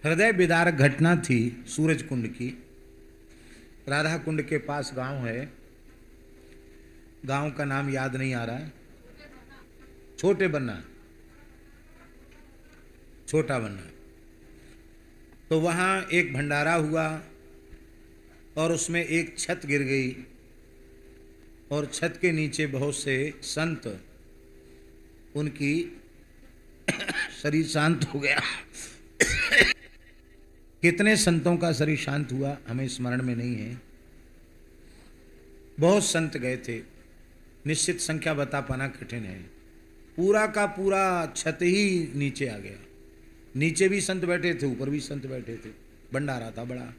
हृदय विदारक घटना थी सूरज कुंड की। राधा कुंड के पास गांव है, गांव का नाम याद नहीं आ रहा है। छोटे बन्ना, छोटा बन्ना। तो वहां एक भंडारा हुआ और उसमें एक छत गिर गई और छत के नीचे बहुत से संत, उनकी शरीर शांत हो गया। कितने संतों का शरीर शांत हुआ हमें स्मरण में नहीं है। बहुत संत गए थे, निश्चित संख्या बता पाना कठिन है। पूरा का पूरा छत ही नीचे आ गया। नीचे भी संत बैठे थे, ऊपर भी संत बैठे थे। भंडारा था बड़ा।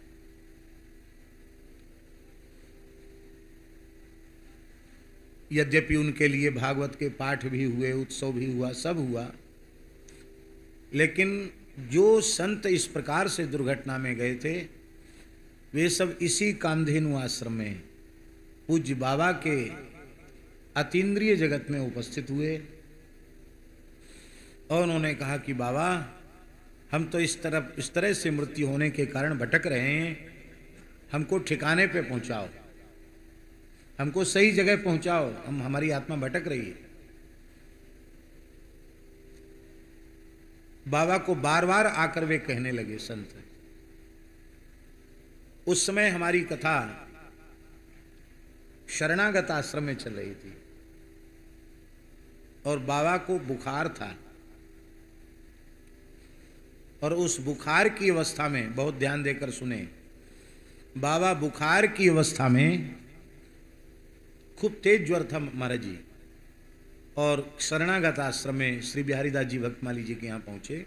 यद्यपि उनके लिए भागवत के पाठ भी हुए, उत्सव भी हुआ, सब हुआ, लेकिन जो संत इस प्रकार से दुर्घटना में गए थे वे सब इसी कामधेनु आश्रम में पूज्य बाबा के अतीन्द्रिय जगत में उपस्थित हुए और उन्होंने कहा कि बाबा, हम तो इस तरह से मृत्यु होने के कारण भटक रहे हैं, हमको ठिकाने पे पहुंचाओ, हमको सही जगह पहुंचाओ, हमारी आत्मा भटक रही है। बाबा को बार बार आकर वे कहने लगे संत। उस समय हमारी कथा शरणागत आश्रम में चल रही थी और बाबा को बुखार था और उस बुखार की अवस्था में, बहुत ध्यान देकर सुने, बाबा बुखार की अवस्था में, खूब तेज ज्वर था महाराज जी, और शरणागत आश्रम में श्री बिहारीदास जी भक्तमाली जी के यहाँ पहुंचे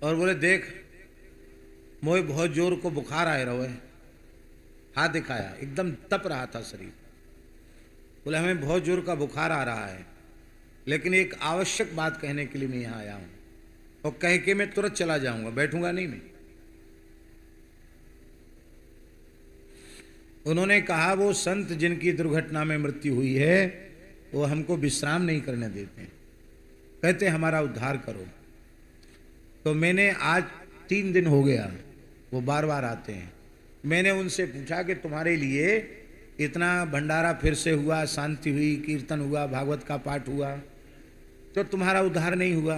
और बोले, देख मोहे बहुत जोर को बुखार आए रहो है। हाथ दिखाया, एकदम तप रहा था शरीर। बोले, हमें बहुत जोर का बुखार आ रहा है, लेकिन एक आवश्यक बात कहने के लिए मैं यहाँ आया हूँ और कह के मैं तुरंत चला जाऊंगा, बैठूंगा नहीं मैं। उन्होंने कहा, वो संत जिनकी दुर्घटना में मृत्यु हुई है वो हमको विश्राम नहीं करने देते, कहते हमारा उद्धार करो। तो मैंने आज 3 दिन हो गया, वो बार बार आते हैं, मैंने उनसे पूछा कि तुम्हारे लिए इतना भंडारा फिर से हुआ, शांति हुई, कीर्तन हुआ, भागवत का पाठ हुआ, तो तुम्हारा उद्धार नहीं हुआ,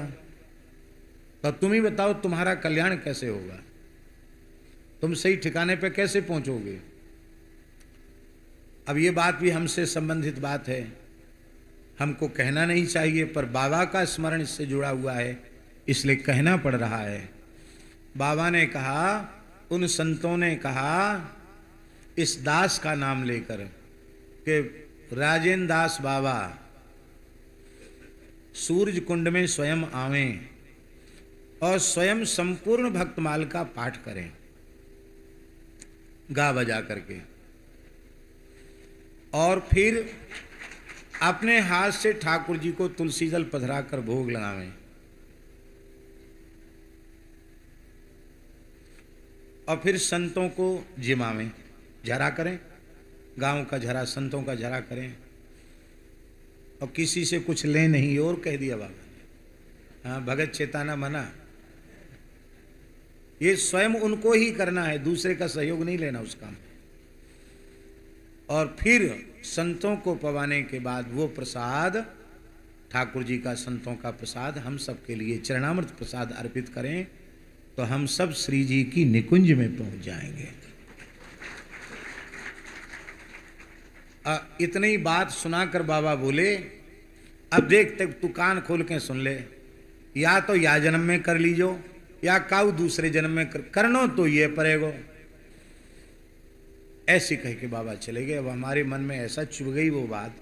तो तुम ही बताओ तुम्हारा कल्याण कैसे होगा, तुम सही ठिकाने पे कैसे पहुंचोगे। अब ये बात भी हमसे संबंधित बात है, हमको कहना नहीं चाहिए, पर बाबा का स्मरण इससे जुड़ा हुआ है इसलिए कहना पड़ रहा है। बाबा ने कहा, उन संतों ने कहा इस दास का नाम लेकर कि राजेंद्र दास बाबा सूरज कुंड में स्वयं आवें और स्वयं संपूर्ण भक्तमाल का पाठ करें गा बजा करके, और फिर अपने हाथ से ठाकुर जी को तुलसी जल पधरा कर भोग लगावें और फिर संतों को जिमावें, झरा करें, गांव का झरा, संतों का झरा करें और किसी से कुछ ले नहीं, और कह दिया बाबा ने। हाँ, भगत चेताना मना, ये स्वयं उनको ही करना है, दूसरे का सहयोग नहीं लेना उस काम। और फिर संतों को पवाने के बाद वो प्रसाद, ठाकुर जी का संतों का प्रसाद हम सब के लिए चरणामृत प्रसाद अर्पित करें तो हम सब श्री जी की निकुंज में पहुंच जाएंगे। इतनी बात सुनाकर बाबा बोले, अब देख तक तू कान खोल के सुन ले, या तो या जन्म में कर लीजो या काऊ दूसरे जन्म में करनो तो ये पड़ेगो। ऐसी कह के बाबा चले गए। अब हमारे मन में ऐसा चुभ गई वो बात,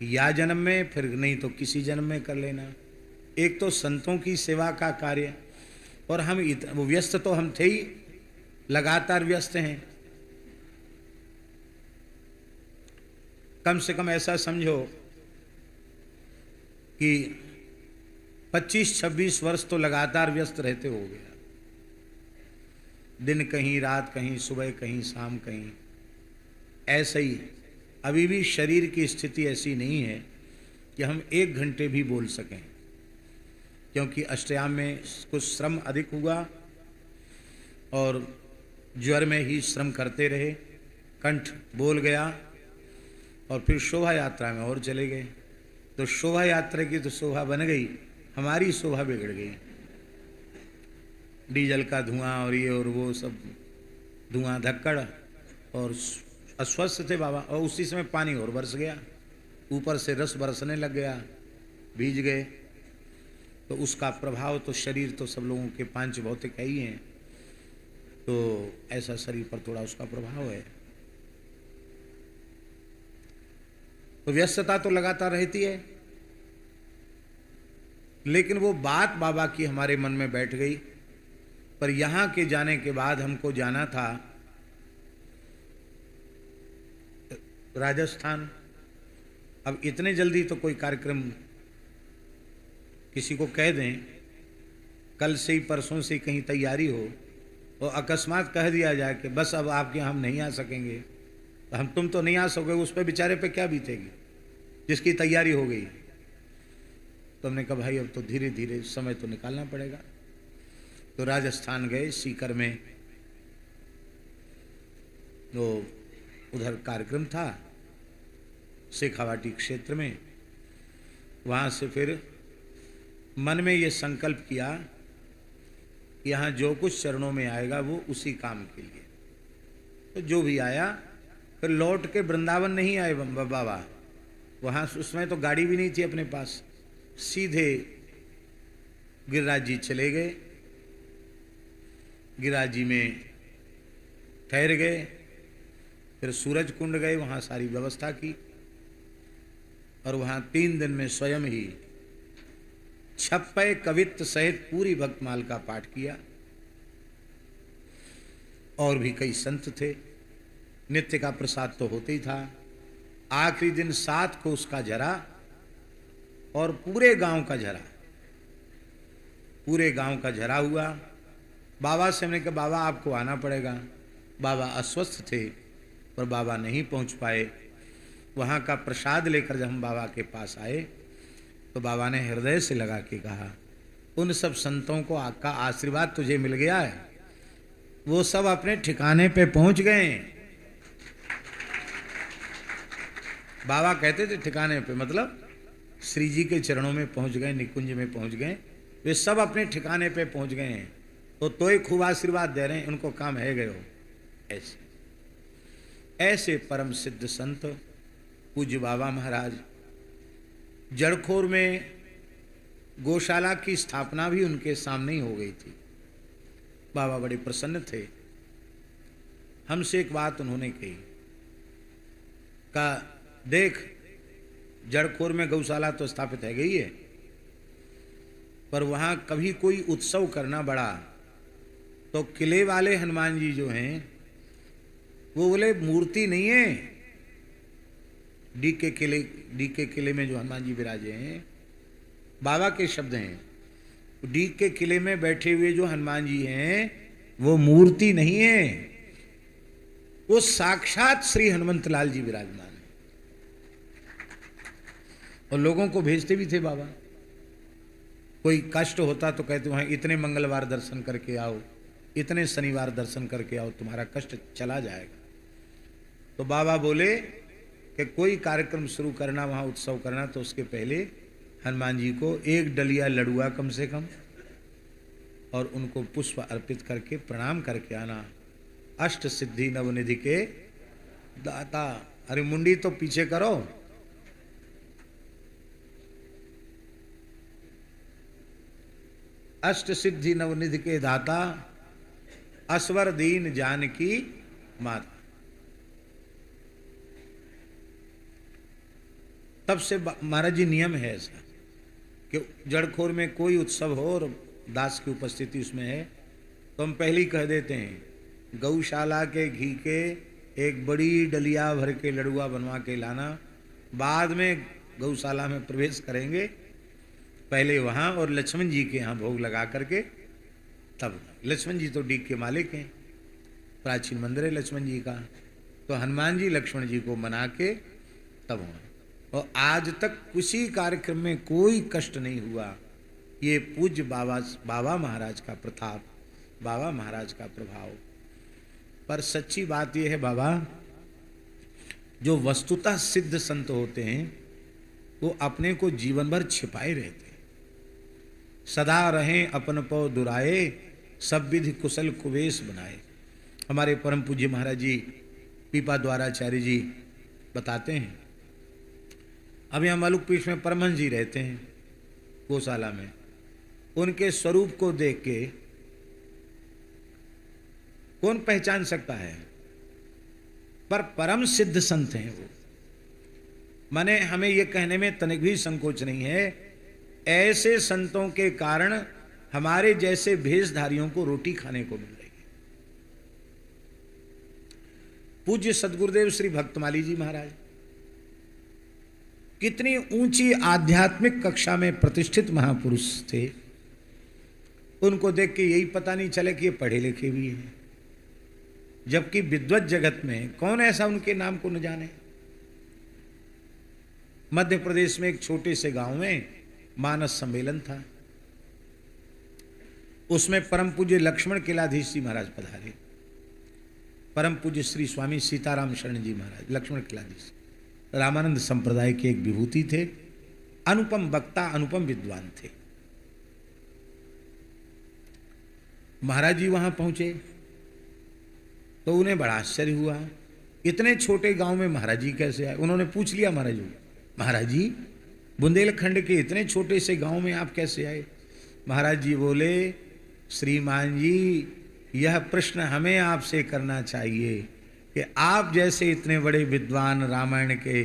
या जन्म में, फिर नहीं तो किसी जन्म में कर लेना। एक तो संतों की सेवा का कार्य, और हम वो व्यस्त तो हम थे ही, लगातार व्यस्त हैं। कम से कम ऐसा समझो कि 25-26 वर्ष तो लगातार व्यस्त रहते हो गया, दिन कहीं, रात कहीं, सुबह कहीं, शाम कहीं, ऐसे ही। अभी भी शरीर की स्थिति ऐसी नहीं है कि हम 1 घंटे भी बोल सकें। क्योंकि अष्टयाम में कुछ श्रम अधिक हुआ और ज्वर में ही श्रम करते रहे, कंठ बोल गया और फिर शोभा यात्रा में और चले गए। तो शोभा यात्रा की तो शोभा बन गई, हमारी शोभा बिगड़ गई। डीजल का धुआं और ये और वो सब धुआं धक्कड़, और अस्वस्थ थे बाबा। और उसी समय पानी और बरस गया, ऊपर से रस बरसने लग गया, भीज गए। तो उसका प्रभाव तो शरीर तो सब लोगों के पांच भौतिक है ही हैं, तो ऐसा शरीर पर थोड़ा उसका प्रभाव है। तो व्यस्तता तो लगातार रहती है, लेकिन वो बात बाबा की हमारे मन में बैठ गई। पर यहाँ के जाने के बाद हमको जाना था राजस्थान। अब इतने जल्दी तो कोई कार्यक्रम किसी को कह दें, कल से ही परसों से कहीं तैयारी हो और अकस्मात कह दिया जाए कि बस अब आपके यहाँ हम नहीं आ सकेंगे, तो हम तुम तो नहीं आ सकोगे, उस पर बेचारे पे क्या बीतेगी जिसकी तैयारी हो गई। तो हमने कहा भाई अब तो धीरे धीरे समय तो निकालना पड़ेगा। तो राजस्थान गए, सीकर में तो उधर कार्यक्रम था शेखावाटी क्षेत्र में। वहाँ से फिर मन में ये संकल्प किया कि यहाँ जो कुछ चरणों में आएगा वो उसी काम के लिए। तो जो भी आया, फिर लौट के वृंदावन नहीं आए बाबा, वहाँ उसमें तो गाड़ी भी नहीं थी अपने पास, सीधे गिरिराज जी चले गए। गिरिराज जी में ठहर गए, फिर सूरज कुंड गए, वहाँ सारी व्यवस्था की और वहाँ 3 दिन में स्वयं ही 56 कवित्व सहित पूरी भक्तमाल का पाठ किया। और भी कई संत थे, नित्य का प्रसाद तो होते ही था। आखिरी दिन 7 को उसका जरा और पूरे गांव का जरा, पूरे गांव का जरा हुआ। बाबा से हमने कहा बाबा आपको आना पड़ेगा। बाबा अस्वस्थ थे पर बाबा नहीं पहुंच पाए। वहाँ का प्रसाद लेकर जब हम बाबा के पास आए तो बाबा ने हृदय से लगा के कहा, उन सब संतों को आपका आशीर्वाद तुझे मिल गया है, वो सब अपने ठिकाने पे पहुंच गए। बाबा कहते थे ठिकाने पे मतलब श्री जी के चरणों में पहुंच गए, निकुंज में पहुंच गए, वे सब अपने ठिकाने पे पहुंच गए हैं। तो ही खूब आशीर्वाद दे रहे हैं, उनको काम है गए हो। ऐसे ऐसे परम सिद्ध संत पूज्य बाबा महाराज। जड़खोर में गौशाला की स्थापना भी उनके सामने ही हो गई थी। बाबा बड़े प्रसन्न थे। हमसे एक बात उन्होंने कही, कहा देख जड़खोर में गौशाला तो स्थापित है गई है, पर वहां कभी कोई उत्सव करना बड़ा तो किले वाले हनुमान जी जो हैं वो बोले मूर्ति नहीं है। डी के किले में जो हनुमान जी विराजे हैं, बाबा के शब्द हैं, डी के किले में बैठे हुए जो हनुमान जी हैं वो मूर्ति नहीं है, वो साक्षात श्री हनुमंत लाल जी विराजमान है। और लोगों को भेजते भी थे बाबा। कोई कष्ट होता तो कहते वहां इतने मंगलवार दर्शन करके आओ, इतने शनिवार दर्शन करके आओ, तुम्हारा कष्ट चला जाएगा। तो बाबा बोले कि कोई कार्यक्रम शुरू करना, वहाँ उत्सव करना, तो उसके पहले हनुमान जी को 1 डलिया लडुआ कम से कम और उनको पुष्प अर्पित करके प्रणाम करके आना। अष्ट सिद्धि नवनिधि के दाता। अरे मुंडी तो पीछे करो। अष्ट सिद्धि नवनिधि के दाता, असवर दीन जानकी माता। तब से महाराज जी नियम है ऐसा कि जड़खोर में कोई उत्सव हो और दास की उपस्थिति उसमें है तो हम पहले ही कह देते हैं गौशाला के घी के एक बड़ी डलिया भर के लड़ुआ बनवा के लाना। बाद में गौशाला में प्रवेश करेंगे, पहले वहाँ और लक्ष्मण जी के यहाँ भोग लगा करके तब। लक्ष्मण जी तो डीग के मालिक हैं, प्राचीन मंदिर है लक्ष्मण जी का, तो हनुमान जी लक्ष्मण जी को मना के तब हुआ। और आज तक किसी कार्यक्रम में कोई कष्ट नहीं हुआ, ये पूज्य बाबा महाराज का प्रताप, बाबा महाराज का प्रभाव। पर सच्ची बात यह है बाबा, जो वस्तुतः सिद्ध संत होते हैं वो अपने को जीवन भर छिपाए रहते हैं। सदा रहें अपन पौ दुराए, सब विधि कुशल कुवेश बनाए। हमारे परम पूज्य महाराज जी पीपा द्वाराचार्य जी बताते हैं, अब यहाँ मलुक पीठ में परमहंस जी रहते हैं गौशाला में। उनके स्वरूप को देख के कौन पहचान सकता है, पर परम सिद्ध संत हैं वो। माने हमें ये कहने में तनिक भी संकोच नहीं है, ऐसे संतों के कारण हमारे जैसे भेषधारियों को रोटी खाने को मिल रही है। पूज्य सदगुरुदेव श्री भक्तमाली जी महाराज कितनी ऊंची आध्यात्मिक कक्षा में प्रतिष्ठित महापुरुष थे। उनको देख के यही पता नहीं चले कि ये पढ़े लिखे भी हैं, जबकि विद्वत जगत में कौन ऐसा उनके नाम को न जाने। मध्य प्रदेश में एक छोटे से गांव में मानस सम्मेलन था, उसमें परम पूज्य लक्ष्मण किलाधीश जी महाराज पधारे। परम पूज्य श्री स्वामी सीताराम शरण जी महाराज लक्ष्मण किलाधीश रामानंद संप्रदाय के एक विभूति थे, अनुपम वक्ता, अनुपम विद्वान थे। महाराज जी वहां पहुंचे तो उन्हें बड़ा आश्चर्य हुआ, इतने छोटे गांव में महाराज जी कैसे आए। उन्होंने पूछ लिया महाराज जी बुंदेलखंड के इतने छोटे से गांव में आप कैसे आए। महाराज जी बोले, श्रीमान जी यह प्रश्न हमें आपसे करना चाहिए कि आप जैसे इतने बड़े विद्वान, रामायण के,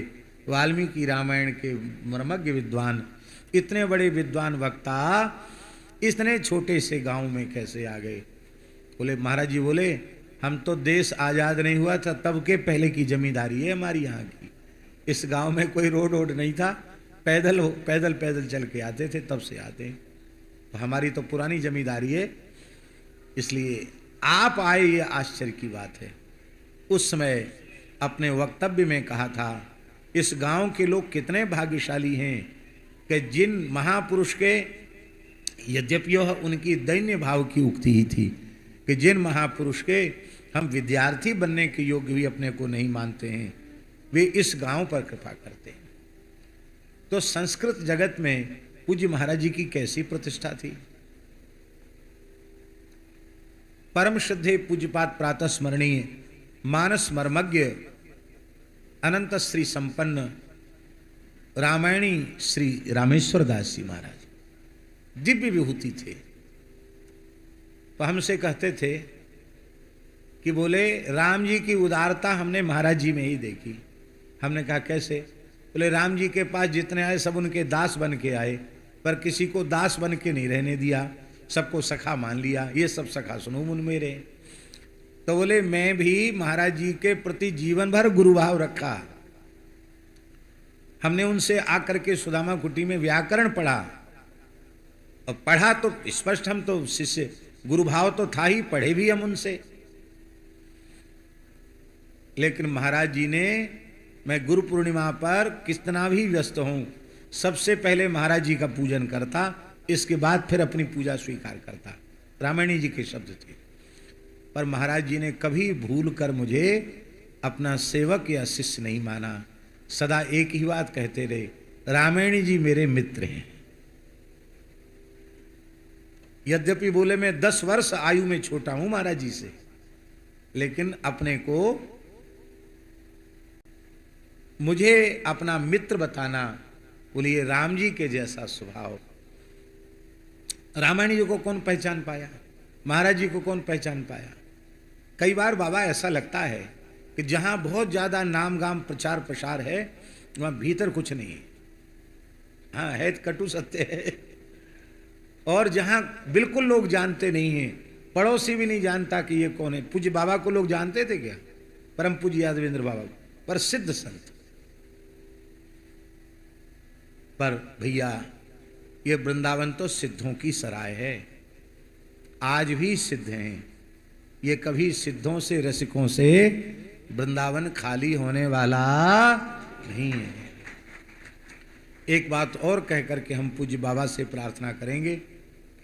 वाल्मीकि रामायण के मर्मज्ञ विद्वान, इतने बड़े विद्वान वक्ता इतने छोटे से गांव में कैसे आ गए। बोले महाराज जी बोले, हम तो देश आज़ाद नहीं हुआ था तब के पहले की जमींदारी है हमारी यहाँ की। इस गांव में कोई रोड वोड नहीं था, पैदल चल के आते थे, तब से आते हैं। तो हमारी तो पुरानी जमींदारी है, इसलिए आप आए ये आश्चर्य की बात है। उस समय अपने वक्तव्य में कहा था, इस गांव के लोग कितने भाग्यशाली हैं कि जिन महापुरुष के, यद्यपि यह उनकी दैन्य भाव की उक्ति ही थी कि जिन महापुरुष के हम विद्यार्थी बनने के योग्य भी अपने को नहीं मानते हैं, वे इस गांव पर कृपा करते हैं। तो संस्कृत जगत में पूज्य महाराज जी की कैसी प्रतिष्ठा थी। परम श्रद्धेय पूज्यपाद प्रातः स्मरणीय मानस मर्मज्ञ अनंत श्री संपन्न रामायणी श्री रामेश्वर दास जी महाराज दिव्य विभूति थे। तो हमसे कहते थे कि बोले राम जी की उदारता हमने महाराज जी में ही देखी। हमने कहा कैसे। बोले राम जी के पास जितने आए सब उनके दास बन के आए, पर किसी को दास बन के नहीं रहने दिया, सबको सखा मान लिया। ये सब सखा सुनो मुन मेरे। तो बोले मैं भी महाराज जी के प्रति जीवन भर गुरुभाव रखा। हमने उनसे आकर के सुदामा कुटी में व्याकरण पढ़ा, और पढ़ा तो स्पष्ट, हम तो शिष्य, गुरुभाव तो था ही, पढ़े भी हम उनसे। लेकिन महाराज जी ने, मैं गुरु पूर्णिमा पर कितना भी व्यस्त हूं, सबसे पहले महाराज जी का पूजन करता, इसके बाद फिर अपनी पूजा स्वीकार करता। रामायणी जी के शब्द थे। पर महाराज जी ने कभी भूल कर मुझे अपना सेवक या शिष्य नहीं माना। सदा एक ही बात कहते रहे, रामायणी जी मेरे मित्र हैं। यद्यपि बोले मैं 10 वर्ष आयु में छोटा हूं महाराज जी से, लेकिन अपने को, मुझे अपना मित्र बताना, बोलिए राम जी के जैसा स्वभाव। रामायणी जी को कौन पहचान पाया, महाराज जी को कौन पहचान पाया। कई बार बाबा ऐसा लगता है कि जहां बहुत ज्यादा नाम गाम प्रचार प्रसार है, वहां भीतर कुछ नहीं है। हाँ है, कटु सत्य है। और जहां बिल्कुल लोग जानते नहीं हैं, पड़ोसी भी नहीं जानता कि ये कौन है। पूज्य बाबा को लोग जानते थे क्या, परम पूज्य यादवेंद्र बाबा को, पर सिद्ध संत। पर भैया ये वृंदावन तो सिद्धों की सराय है, आज भी सिद्ध हैं। ये कभी सिद्धों से, रसिकों से वृंदावन खाली होने वाला नहीं है। एक बात और कह करके हम पूज्य बाबा से प्रार्थना करेंगे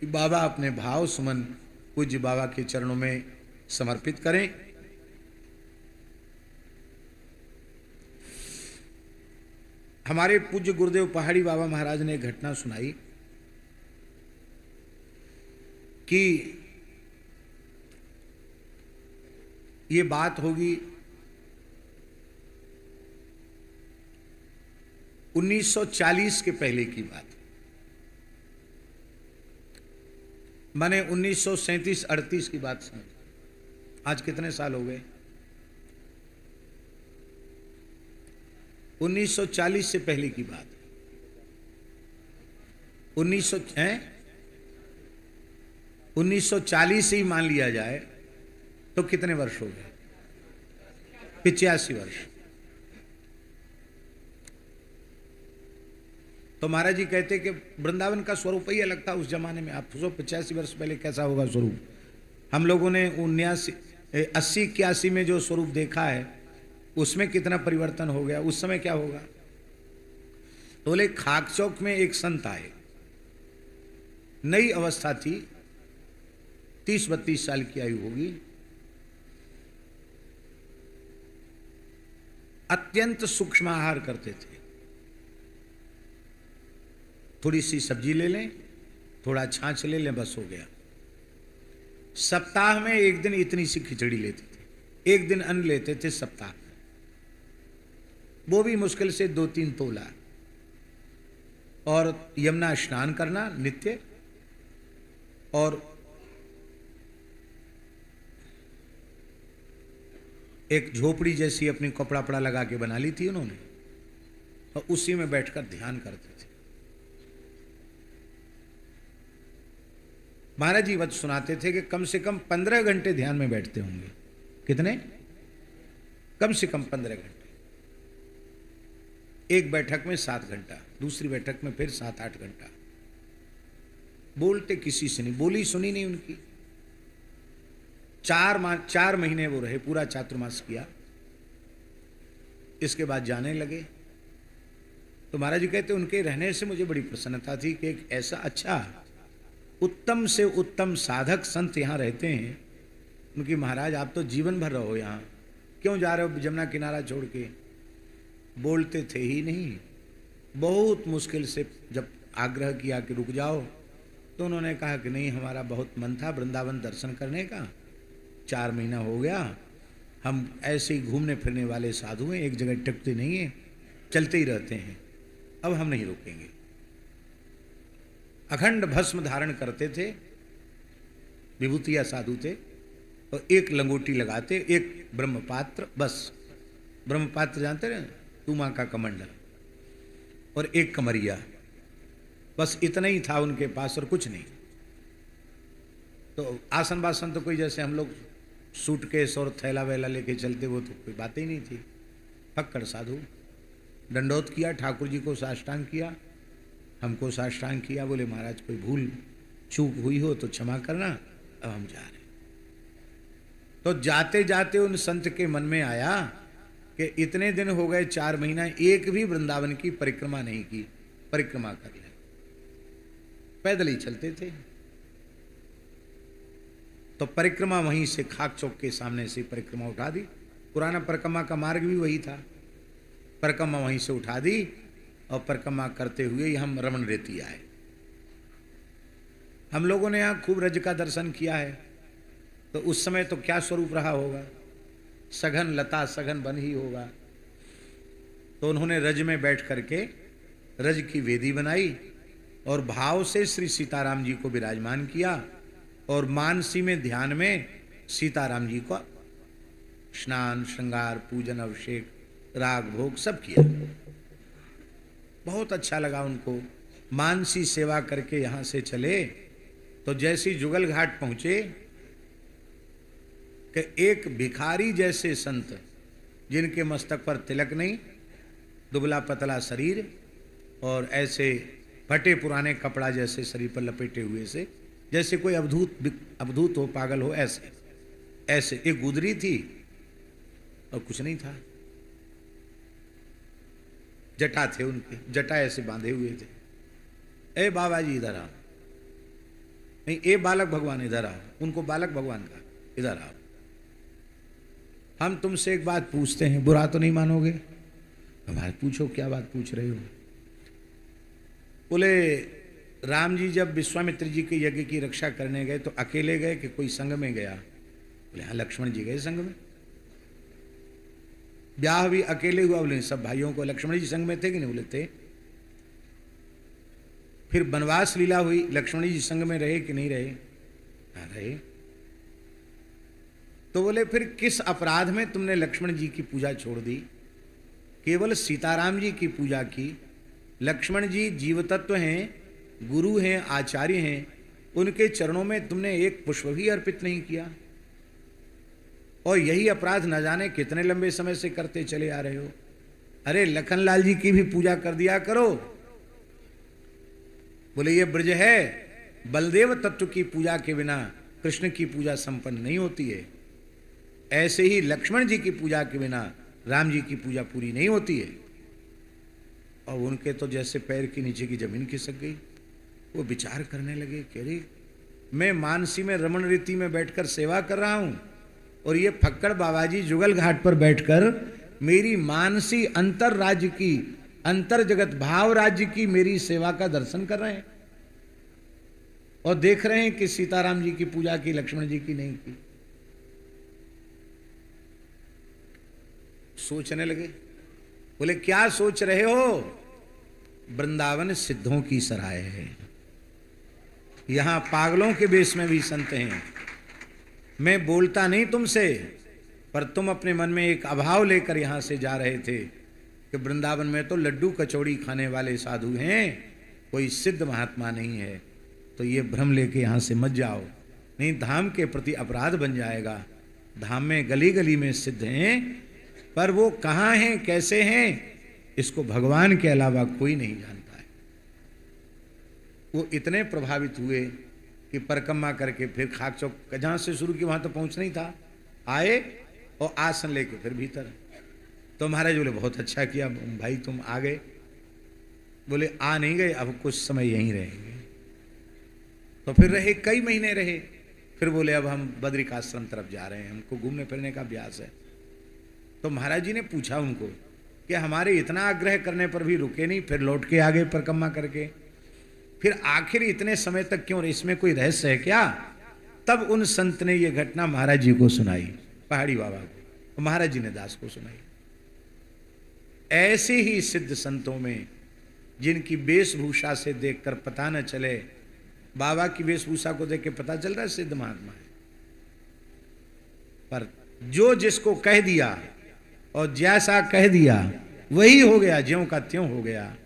कि बाबा अपने भाव सुमन पूज्य बाबा के चरणों में समर्पित करें। हमारे पूज्य गुरुदेव पहाड़ी बाबा महाराज ने एक घटना सुनाई कि ये बात होगी 1940 के पहले की बात, माने 1937-38 की बात समझ। आज कितने साल हो गए? 1940 से पहले की बात। 1940 से ही मान लिया जाए तो कितने वर्ष हो गए? 85 वर्ष। तो महाराज जी कहते कि वृंदावन का स्वरूप ही अलग था उस जमाने में। आप सोचो 85 वर्ष पहले कैसा होगा स्वरूप। हम लोगों ने 80-81 में जो स्वरूप देखा है उसमें कितना परिवर्तन हो गया, उस समय क्या होगा। तो बोले खाक चौक में एक संत आए, नई अवस्था थी, 30-32 साल की आयु होगी, अत्यंत सूक्ष्म आहार करते थे। थोड़ी सी सब्जी ले लें, थोड़ा छाछ ले लें, बस हो गया। सप्ताह में एक दिन इतनी सी खिचड़ी लेते थे, एक दिन अन्न लेते थे सप्ताह में, वो भी मुश्किल से 2-3 तोला। और यमुना स्नान करना नित्य, और एक झोपड़ी जैसी अपनी कपड़ा पड़ा लगा के बना ली थी उन्होंने, और उसी में बैठकर ध्यान करते थे। महाराज जी वत सुनाते थे कि कम से कम 15 घंटे ध्यान में बैठते होंगे। कितने? कम से कम 15 घंटे। एक बैठक में 7 घंटा, दूसरी बैठक में फिर 7-8 घंटा। बोलते किसी से नहीं, बोली सुनी नहीं उनकी। 4 महीने वो रहे, पूरा चातुर्मास किया। इसके बाद जाने लगे। तो महाराज जी कहते उनके रहने से मुझे बड़ी प्रसन्नता थी कि एक ऐसा अच्छा उत्तम से उत्तम साधक संत यहाँ रहते हैं। उनकी महाराज आप तो जीवन भर रहो यहाँ, क्यों जा रहे हो जमुना किनारा छोड़ के। बोलते थे ही नहीं। बहुत मुश्किल से जब आग्रह किया कि रुक जाओ, तो उन्होंने कहा कि नहीं, हमारा बहुत मन था वृंदावन दर्शन करने का, 4 महीना हो गया, हम ऐसे ही घूमने फिरने वाले साधु हैं, एक जगह टिकते नहीं हैं, चलते ही रहते हैं, अब हम नहीं रुकेंगे। अखंड भस्म धारण करते थे, विभूतिया साधु थे, और एक लंगोटी लगाते, एक ब्रह्मपात्र, बस ब्रह्मपात्र जानते रहे, तुमा का कमंडल, और एक कमरिया, बस इतना ही था उनके पास और कुछ नहीं। तो आसन बासन तो कोई जैसे हम लोग सूटकेस और थैला वैला लेके चलते, वो तो कोई बात ही नहीं थी। फक्कड़ साधु। दंडोत किया, ठाकुर जी को साष्टांग किया, हमको साष्टांग किया, बोले महाराज कोई भूल चूक हुई हो तो क्षमा करना, अब हम जा रहे। तो जाते जाते उन संत के मन में आया कि इतने दिन हो गए, 4 महीना, एक भी वृंदावन की परिक्रमा नहीं की, परिक्रमा कर ले। पैदल ही चलते थे। तो परिक्रमा वहीं से खाक चौक के सामने से परिक्रमा उठा दी। पुराना परिक्रमा का मार्ग भी वही था। परिक्रमा वहीं से उठा दी और परिक्रमा करते हुए हम रमन रेती आए। हम लोगों ने यहाँ खूब रज का दर्शन किया है। तो उस समय तो क्या स्वरूप रहा होगा, सघन लता सघन वन ही होगा। तो उन्होंने रज में बैठ करके रज की वेदी बनाई और भाव से श्री सीताराम जी को विराजमान किया, और मानसी में ध्यान में सीताराम जी को स्नान श्रृंगार पूजन अभिषेक राग भोग सब किया। बहुत अच्छा लगा उनको। मानसी सेवा करके यहाँ से चले तो जैसी जुगल घाट पहुँचे कि एक भिखारी जैसे संत, जिनके मस्तक पर तिलक नहीं, दुबला पतला शरीर और ऐसे फटे पुराने कपड़ा जैसे शरीर पर लपेटे हुए से, जैसे कोई अवधूत हो, पागल हो, ऐसे ऐसे एक गुदरी थी और कुछ नहीं था। जटा थे उनके, जटा ऐसे बांधे हुए थे। ए बाबा जी इधर आओ, नहीं ए बालक भगवान इधर आओ, उनको बालक भगवान का, इधर आओ, हम तुमसे एक बात पूछते हैं, बुरा तो नहीं मानोगे? हमारे पूछो, क्या बात पूछ रहे हो? बोले राम जी जब विश्वामित्र जी के यज्ञ की रक्षा करने गए तो अकेले गए कि कोई संग में गया? बोले हाँ लक्ष्मण जी गए संग में। ब्याह भी अकेले हुआ? बोले सब भाइयों को, लक्ष्मण जी संग में थे कि नहीं? बोले थे। फिर वनवास लीला हुई, लक्ष्मण जी संग में रहे कि नहीं रहे? हाँ रहे। तो बोले फिर किस अपराध में तुमने लक्ष्मण जी की पूजा छोड़ दी? केवल सीताराम जी की पूजा की। लक्ष्मण जी जीव तत्व हैं, गुरु हैं, आचार्य हैं, उनके चरणों में तुमने एक पुष्प भी अर्पित नहीं किया, और यही अपराध न जाने कितने लंबे समय से करते चले आ रहे हो। अरे लखनलाल जी की भी पूजा कर दिया करो। बोले ये ब्रज है, बलदेव तत्व की पूजा के बिना कृष्ण की पूजा संपन्न नहीं होती है। ऐसे ही लक्ष्मण जी की पूजा के बिना राम जी की पूजा पूरी नहीं होती है। और उनके तो जैसे पैर के नीचे की जमीन खिसक गई। वो विचार करने लगे कि अरे मैं मानसी में रमण रीति में बैठकर सेवा कर रहा हूं, और ये फक्कड़ बाबाजी जुगल घाट पर बैठकर मेरी मानसी अंतर राज्य की, अंतर जगत भाव राज्य की मेरी सेवा का दर्शन कर रहे हैं, और देख रहे हैं कि सीताराम जी की पूजा की, लक्ष्मण जी की नहीं की। सोचने लगे। बोले क्या सोच रहे हो? वृंदावन सिद्धों की सराय है, यहां पागलों के बेस में भी संत हैं। मैं बोलता नहीं तुमसे, पर तुम अपने मन में एक अभाव लेकर यहां से जा रहे थे कि वृंदावन में तो लड्डू कचौड़ी खाने वाले साधु हैं, कोई सिद्ध महात्मा नहीं है। तो ये भ्रम लेके यहां से मत जाओ, नहीं धाम के प्रति अपराध बन जाएगा। धाम में गली गली में सिद्ध हैं, पर वो कहाँ हैं, कैसे हैं, इसको भगवान के अलावा कोई नहीं जानता है। वो इतने प्रभावित हुए कि परिक्रमा करके फिर खाक चौक जहाँ से शुरू की वहाँ तो पहुँच नहीं था, आए और आसन लेके फिर भीतर। तो महाराज बोले बहुत अच्छा किया भाई तुम आ गए। बोले आ नहीं गए, अब कुछ समय यहीं रहेंगे। तो फिर रहे, कई महीने रहे। फिर बोले अब हम बद्रिकाश्रम तरफ जा रहे हैं, हमको घूमने फिरने का अभ्यास है। तो महाराज जी ने पूछा उनको कि हमारे इतना आग्रह करने पर भी रुके नहीं, फिर लौट के आ गए परिक्रमा करके, फिर आखिर इतने समय तक क्यों? इसमें कोई रहस्य है क्या? तब उन संत ने यह घटना महाराज जी को सुनाई, पहाड़ी बाबा को, महाराज जी ने दास को सुनाई। ऐसे ही सिद्ध संतों में जिनकी वेशभूषा से देखकर पता न चले, बाबा की वेशभूषा को देख के पता चल रहा है सिद्ध महात्मा है, पर जो जिसको कह दिया और जैसा कह दिया वही हो गया, ज्यों का त्यों हो गया।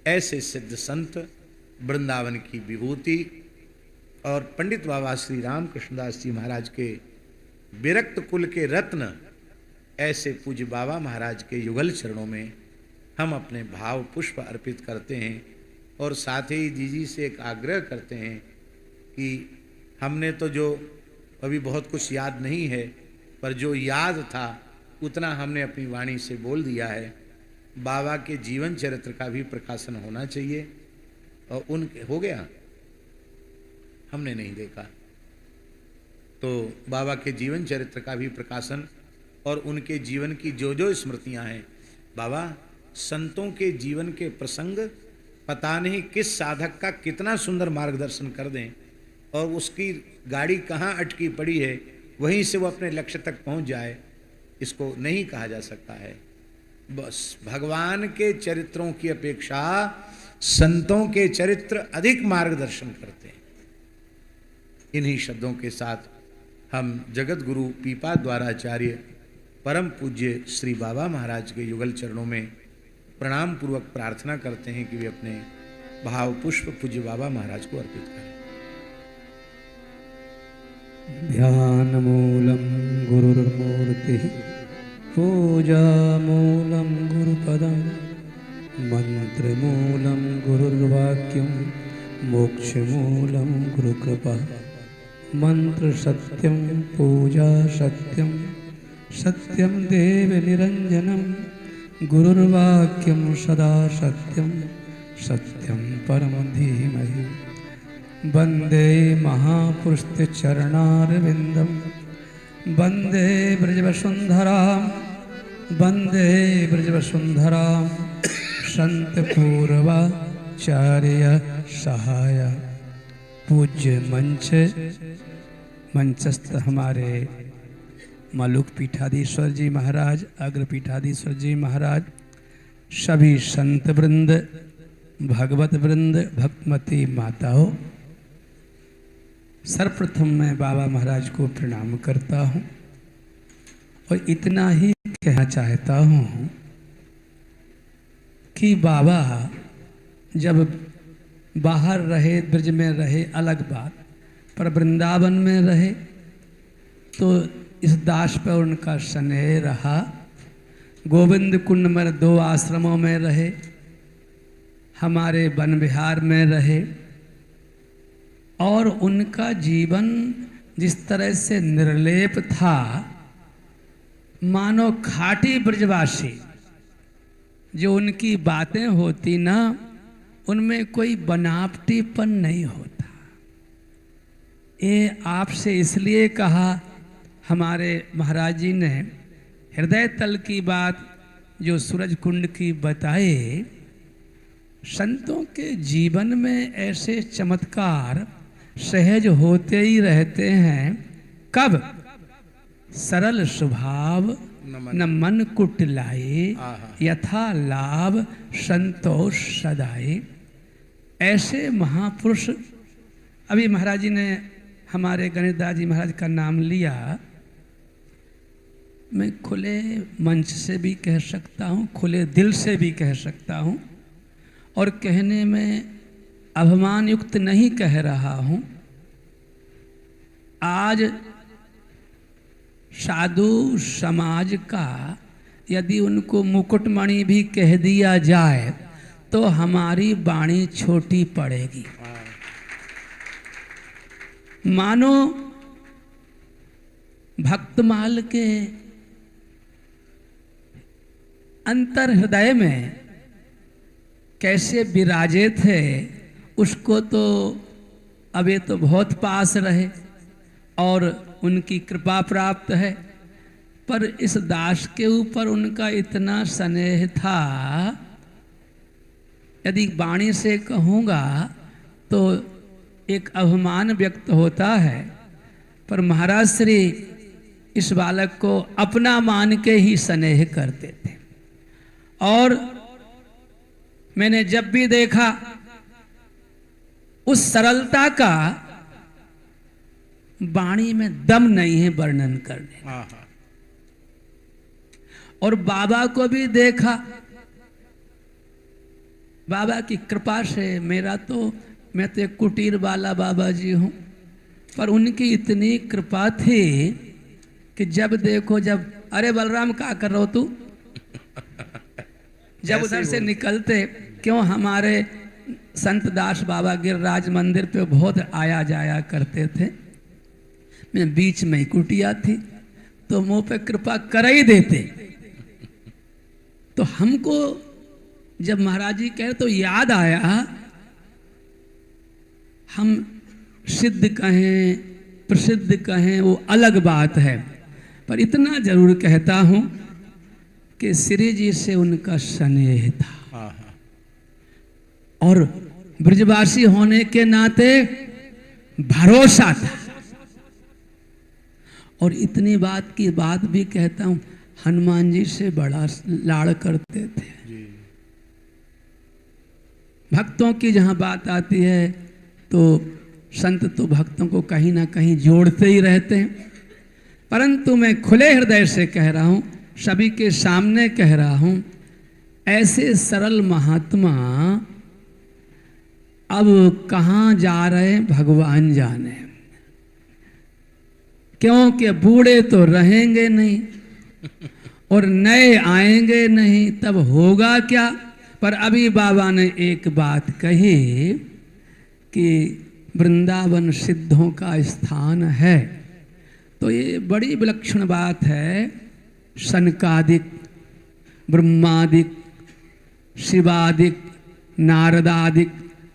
ऐसे सिद्ध संत, वृंदावन की विभूति, और पंडित बाबा श्री राम कृष्णदास जी महाराज के विरक्त कुल के रत्न, ऐसे पूज्य बाबा महाराज के युगल चरणों में हम अपने भाव पुष्प अर्पित करते हैं। और साथ ही जी से एक आग्रह करते हैं कि हमने तो जो अभी बहुत कुछ याद नहीं है, पर जो याद था उतना हमने अपनी वाणी से बोल दिया है। बाबा के जीवन चरित्र का भी प्रकाशन होना चाहिए, और उनके हो गया, हमने नहीं देखा, तो बाबा के जीवन चरित्र का भी प्रकाशन, और उनके जीवन की जो जो स्मृतियां हैं। बाबा संतों के जीवन के प्रसंग पता नहीं किस साधक का कितना सुंदर मार्गदर्शन कर दें, और उसकी गाड़ी कहाँ अटकी पड़ी है वहीं से वो अपने लक्ष्य तक पहुंच जाए, इसको नहीं कहा जा सकता है। बस भगवान के चरित्रों की अपेक्षा संतों के चरित्र अधिक मार्गदर्शन करते हैं। इन्हीं शब्दों के साथ हम जगत गुरु पीपा द्वाराचार्य परम पूज्य श्री बाबा महाराज के युगल चरणों में प्रणाम पूर्वक प्रार्थना करते हैं कि वे अपने भाव पुष्प पूज्य बाबा महाराज को अर्पित करें। ध्यान मूलम गुरुर्मूर्ति, पूजा मूलम गुरुपदम, मंत्र मूलम गुरुर्वाक्यम, मोक्ष मूलम गुरुकृपा। मंत्र सत्यम, पूजा सत्यम, सत्यम देव निरंजनम, गुरुर्वाक्यं सदा सत्यं सत्यं परमं धीमहि वन्दे महापुरुषस्य चरणारविन्दं वन्दे ब्रजवसुन्धरां वन्दे ब्रजवसुन्धरां संतपूर्वाचार्य सहाय। पूज्य मंचस्थ हमारे मालूक पीठाधीश्वर जी महाराज, अग्र पीठाधीश्वर जी महाराज, सभी संत वृंद, भगवत वृंद, भक्तमती माताओं, सर्वप्रथम मैं बाबा महाराज को प्रणाम करता हूँ और इतना ही कहना चाहता हूँ कि बाबा जब बाहर रहे, ब्रज में रहे अलग बात, पर वृंदावन में रहे तो इस दास पर उनका स्नेह रहा। गोविंद कुंड में 2 आश्रमों में रहे, हमारे वन विहार में रहे और उनका जीवन जिस तरह से निर्लेप था, मानो खाटी ब्रजवासी। जो उनकी बातें होती ना, उनमें कोई बनावटीपन नहीं होता। ये आपसे इसलिए कहा, हमारे महाराज जी ने हृदय तल की बात जो सूरज कुंड की बताए। संतों के जीवन में ऐसे चमत्कार सहज होते ही रहते हैं। कब? सरल स्वभाव न मन कुटिलाए, यथा लाभ संतोष सदाए। ऐसे महापुरुष, अभी महाराज जी ने हमारे गणेशदास जी महाराज का नाम लिया। मैं खुले मंच से भी कह सकता हूँ, खुले दिल से भी कह सकता हूँ और कहने में अभिमान युक्त नहीं कह रहा हूँ। आज साधु समाज का यदि उनको मुकुटमणि भी कह दिया जाए तो हमारी वाणी छोटी पड़ेगी। मानो भक्तमाल के अंतर हृदय में कैसे विराजे थे, उसको तो अबे तो बहुत पास रहे और उनकी कृपा प्राप्त है, पर इस दास के ऊपर उनका इतना स्नेह था, यदि वाणी से कहूँगा तो एक अभिमान व्यक्त होता है। पर महाराज श्री इस बालक को अपना मान के ही स्नेह करते थे और मैंने जब भी देखा उस सरलता का वाणी में दम नहीं है वर्णन करने। और बाबा को भी देखा, बाबा की कृपा से मैं तो एक कुटीर वाला बाबा जी हूँ, पर उनकी इतनी कृपा थी कि जब देखो अरे बलराम क्या कर रहे हो तू, जब उधर से निकलते, क्यों हमारे संत दास बाबा गिरिराज मंदिर पे बहुत आया जाया करते थे। मैं बीच में ही कुटिया थी तो मुंह पे कृपा कर ही देते। तो हमको जब महाराज जी कहे तो याद आया, हम सिद्ध कहें प्रसिद्ध कहें वो अलग बात है, पर इतना जरूर कहता हूं कि श्री जी से उनका स्नेह था और ब्रजवासी होने के नाते भरोसा था। और इतनी बात की बात भी कहता हूं, हनुमान जी से बड़ा लाड़ करते थे। भक्तों की जहां बात आती है तो संत तो भक्तों को कहीं ना कहीं जोड़ते ही रहते हैं, परंतु मैं खुले हृदय से कह रहा हूं, सभी के सामने कह रहा हूं, ऐसे सरल महात्मा अब कहाँ जा रहे भगवान जाने। क्योंकि बूढ़े तो रहेंगे नहीं और नए आएंगे नहीं, तब होगा क्या। पर अभी बाबा ने एक बात कही कि वृंदावन सिद्धों का स्थान है, तो ये बड़ी विलक्षण बात है। सनकादिक ब्रह्मादिक, शिवादिक, नारदादिक,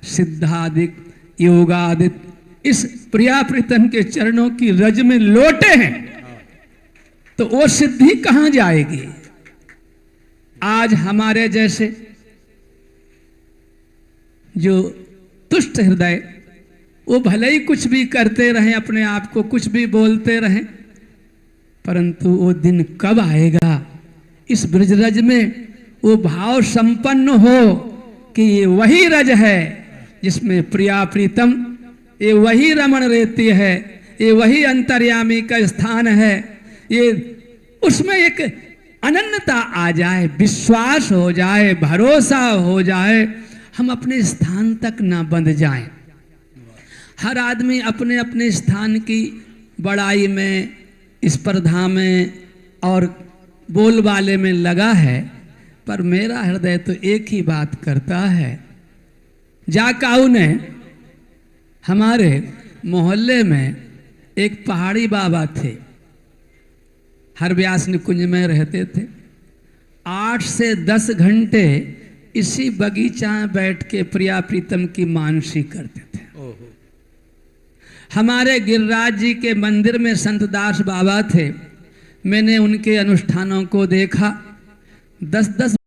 सिद्धादिक, योगादिक इस प्रिया प्रीतम के चरणों की रज में लोटे हैं, तो वो सिद्धि कहां जाएगी? आज हमारे जैसे जो तुष्ट हृदय, वो भले ही कुछ भी करते रहें, अपने आप को कुछ भी बोलते रहें, परंतु वो दिन कब आएगा इस ब्रजरज में वो भाव संपन्न हो कि ये वही रज है जिसमें प्रिया प्रीतम, ये वही रमण रहती है, ये वही अंतर्यामी का स्थान है, ये उसमें एक अनन्यता आ जाए, विश्वास हो जाए, भरोसा हो जाए, हम अपने स्थान तक ना बंध जाएं। हर आदमी अपने अपने स्थान की बड़ाई में, स्पर्धा में और बोलबाले में लगा है, पर मेरा हृदय तो एक ही बात करता है। जाकाऊ ने हमारे मोहल्ले में एक पहाड़ी बाबा थे, हर व्यास निकुंज में रहते थे। 8 से 10 घंटे इसी बगीचा में बैठ के प्रिया प्रीतम की मानसी करते थे। हमारे गिरिराज जी के मंदिर में संतदास बाबा थे, मैंने उनके अनुष्ठानों को देखा। 10-10